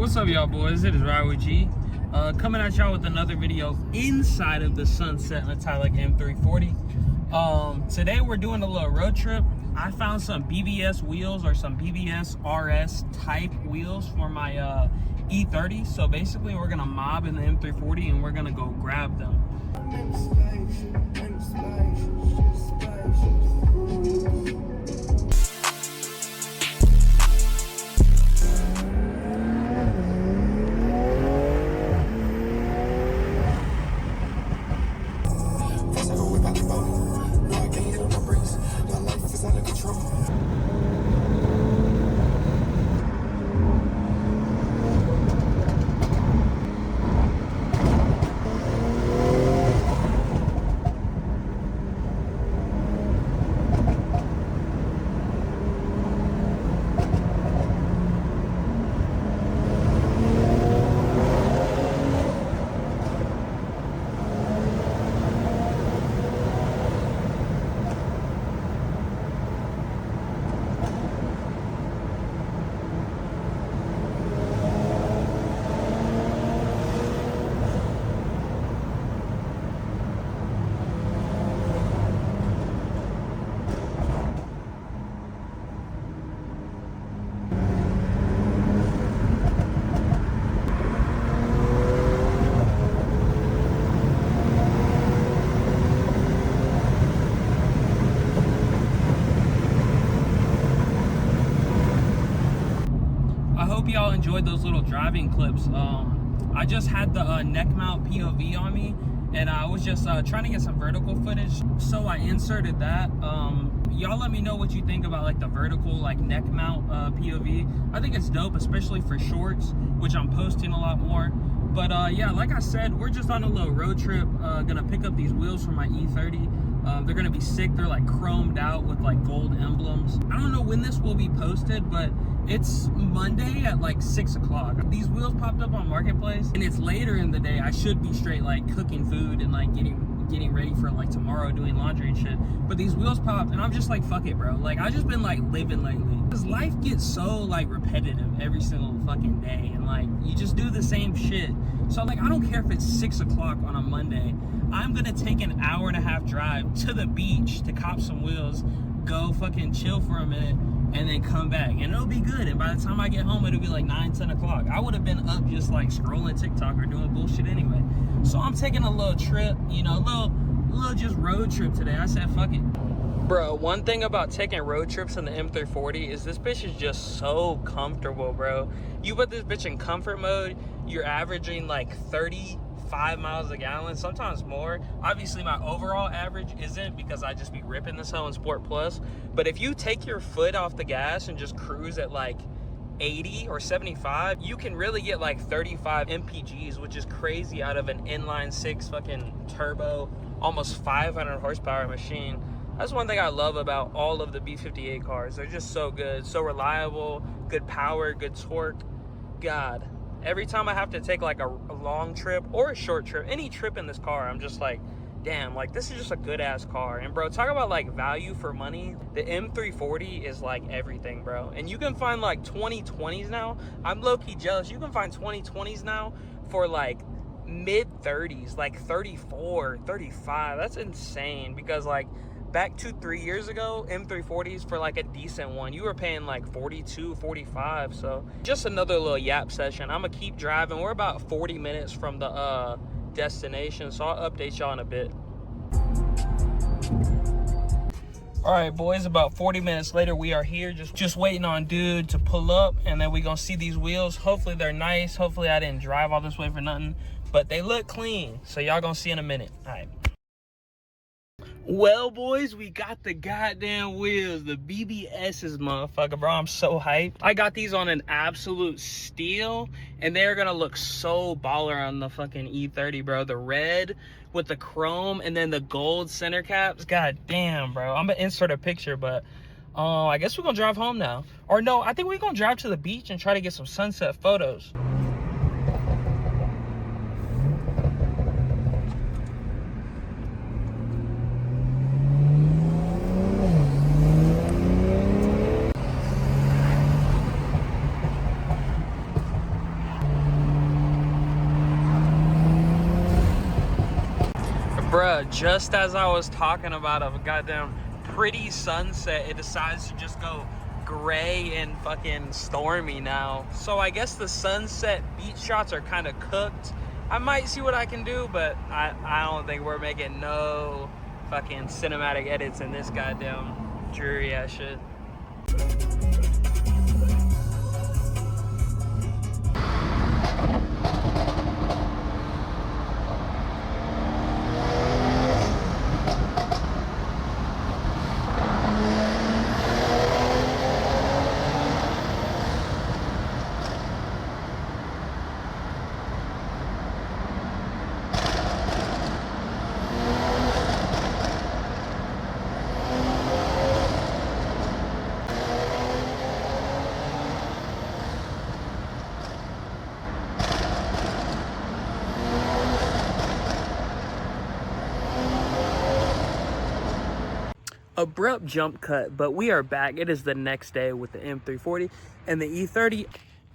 What's up, y'all boys? It is Ride with G. Coming at y'all with another video inside of the Sunset Metallic M340. Today we're doing a little road trip. I found some BBS wheels, or some BBS RS type wheels for my E30. So basically we're gonna mob in the M340 and we're gonna go grab them. Y'all enjoyed those little driving clips. I just had the neck mount POV on me, and I was just trying to get some vertical footage, so I inserted that. Y'all let me know what you think about like the vertical like neck mount POV. I think it's dope, especially for shorts, which I'm posting a lot more. But yeah, like I said, we're just on a little road trip. Gonna pick up these wheels from my E30. They're gonna be sick. They're like chromed out with like gold emblems. I don't know when this will be posted, but it's Monday at like 6 o'clock. These wheels popped up on Marketplace, and it's later in the day. I should be straight like cooking food and like getting ready for like tomorrow, doing laundry and shit. But these wheels popped, and I'm just like, fuck it, bro. Like, I just been like living lately. Because life gets so like repetitive every single fucking day, and like you just do the same shit. So like, I don't care if it's 6 o'clock on a Monday. I'm gonna take an hour-and-a-half drive to the beach to cop some wheels, go fucking chill for a minute, and then come back, and it'll be good. And by the time I get home, it'll be like 9, 10 o'clock. I would have been up just like scrolling TikTok or doing bullshit anyway. So I'm taking a little trip, you know, a little just road trip today. I said, fuck it. Bro, one thing about taking road trips in the M340 is this bitch is just so comfortable, bro. You put this bitch in comfort mode, you're averaging like 35 miles a gallon, sometimes more. Obviously my overall average isn't, because I just be ripping this hell in Sport Plus. But if you take your foot off the gas and just cruise at like 80 or 75, you can really get like 35 mpgs, which is crazy out of an inline six fucking turbo, almost 500 horsepower machine. That's one thing I love about all of the B58 cars. They're just so good, so reliable, good power, good torque. God, every time I have to take like a long trip or a short trip, any trip in this car, I'm just like, damn, like this is just a good ass car. And bro, talk about like value for money. The M340 is like everything, bro. And you can find like 2020s now. I'm low-key jealous. You can find 2020s now for like mid 30s, like 34, 35. That's insane, because like back 2-3 years ago, M340s for like a decent one, you were paying like 42, 45. So just another little yap session. I'm gonna keep driving. We're about 40 minutes from the destination, so I'll update y'all in a bit. All right, boys, about 40 minutes later, we are here just waiting on dude to pull up, and then we gonna see these wheels. Hopefully they're nice. Hopefully I didn't drive all this way for nothing, but they look clean, so y'all gonna see in a minute. All right. Well, boys, we got the goddamn wheels, the BBS's, motherfucker, bro. I'm so hyped. I got these on an absolute steal, and they're gonna look so baller on the fucking E30, bro. The red with the chrome and then the gold center caps. God damn, bro. I'm gonna insert a picture, but I guess we're gonna drive home now. Or no, I think we're gonna drive to the beach and try to get some sunset photos. Bruh, just as I was talking about a goddamn pretty sunset, it decides to just go gray and fucking stormy now. So I guess the sunset beach shots are kind of cooked. I might see what I can do, but I don't think we're making no fucking cinematic edits in this goddamn dreary ass shit. Abrupt jump cut, but we are back. It is the next day with the M340 and the E30,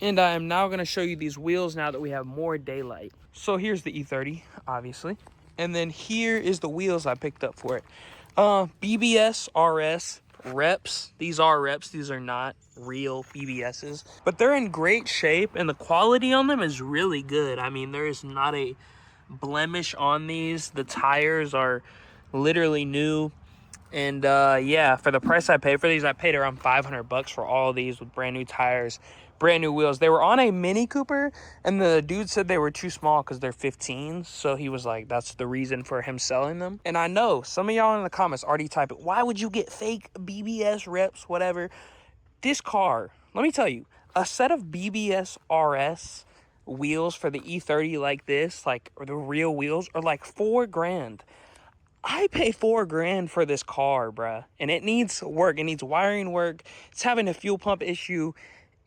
and I am now going to show you these wheels now that we have more daylight. So here's the E30, obviously, and then here is the wheels I picked up for it. BBS RS reps. These are reps. These are not real BBSs, but they're in great shape, and the quality on them is really good. I mean, there is not a blemish on these. The tires are literally new. And yeah, for the price I paid for these, I paid around 500 bucks for all of these with brand new tires, brand new wheels. They were on a Mini Cooper, and the dude said they were too small because they're 15s. So he was like, that's the reason for him selling them. And I know some of y'all in the comments already type it, why would you get fake BBS reps, whatever? This car, let me tell you, a set of BBS RS wheels for the E30 like this, like the real wheels, are like $4 grand. I pay $4 grand for this car, bruh, and it needs work. It needs wiring work. It's having a fuel pump issue,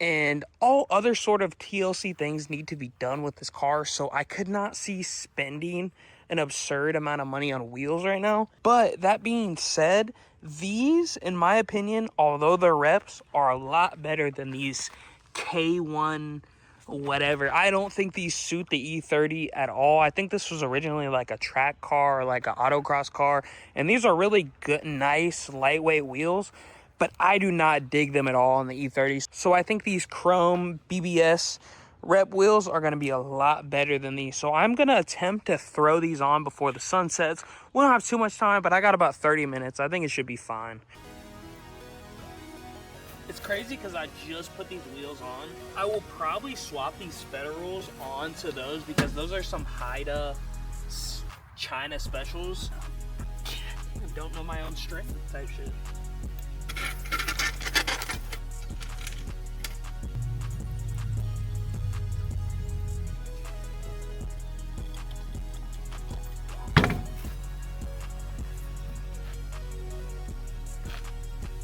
and all other sort of TLC things need to be done with this car. So I could not see spending an absurd amount of money on wheels right now. But that being said, these, in my opinion, although they're reps, are a lot better than these K1 whatever. I don't think these suit the E30 at all. I think this was originally like a track car or like an autocross car, and these are really good, nice, lightweight wheels, but I do not dig them at all on the E30s. So I think these chrome BBS rep wheels are going to be a lot better than these. So I'm going to attempt to throw these on before the sun sets. We don't have too much time, but I got about 30 minutes. I think it should be fine. It's crazy because I just put these wheels on. I will probably swap these Federals onto those because those are some Haida China specials. I don't know my own strength type shit.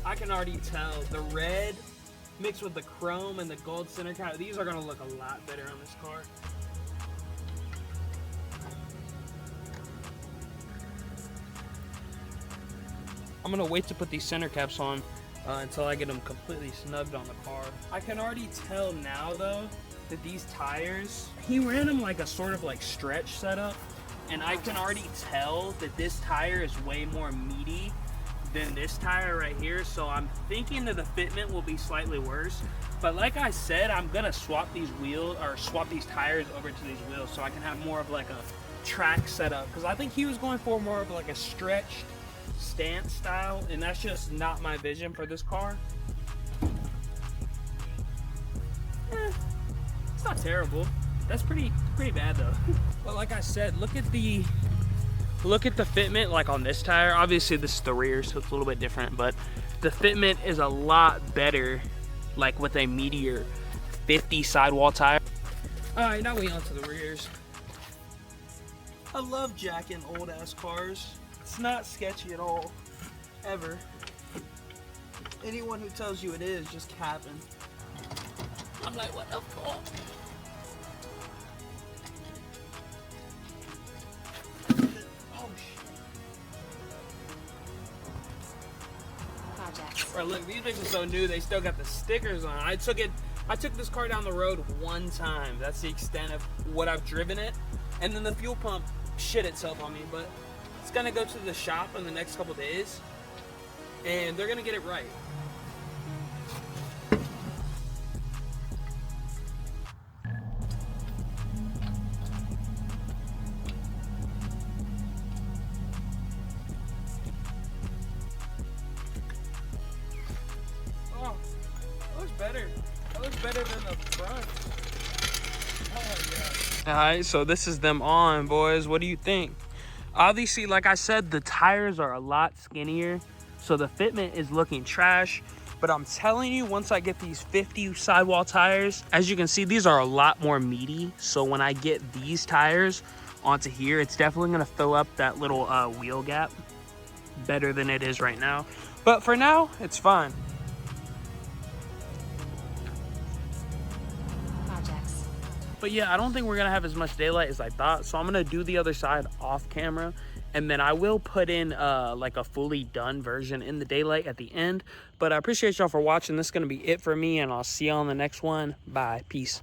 I can already tell the red mixed with the chrome and the gold center cap, these are gonna look a lot better on this car. I'm gonna wait to put these center caps on until I get them completely snugged on the car. I can already tell now though that these tires, he ran them like a sort of like stretch setup, and I can already tell that this tire is way more meaty than this tire right here, so I'm thinking that the fitment will be slightly worse. But like I said, I'm gonna swap these wheels or swap these tires over to these wheels so I can have more of like a track setup, because I think he was going for more of like a stretched stance style, and that's just not my vision for this car. It's not terrible. That's pretty bad though. But like I said, look at the fitment like on this tire. Obviously this is the rear, so it's a little bit different, but the fitment is a lot better like with a Meteor 50 sidewall tire. All right, now we onto the rears. I love jacking old ass cars. It's not sketchy at all, ever. Anyone who tells you it is just capping. I'm like, what the fuck? Right, look, these things are so new, they still got the stickers on. I took this car down the road one time. That's the extent of what I've driven it. And then the fuel pump shit itself on me, but It's gonna go to the shop in the next couple days, and they're gonna get it right. Oh, that looks better. That looks better than the front. Oh yeah. All right, so this is them on, boys. What do you think? Obviously, like I said, the tires are a lot skinnier, so the fitment is looking trash. But I'm telling you, once I get these 50 sidewall tires, as you can see, these are a lot more meaty. So when I get these tires onto here, it's definitely gonna fill up that little wheel gap better than it is right now. But for now, it's fine. But yeah, I don't think we're gonna have as much daylight as I thought. So I'm gonna do the other side off camera, and then I will put in like a fully done version in the daylight at the end. But I appreciate y'all for watching. This is gonna be it for me, and I'll see y'all on the next one. Bye, peace.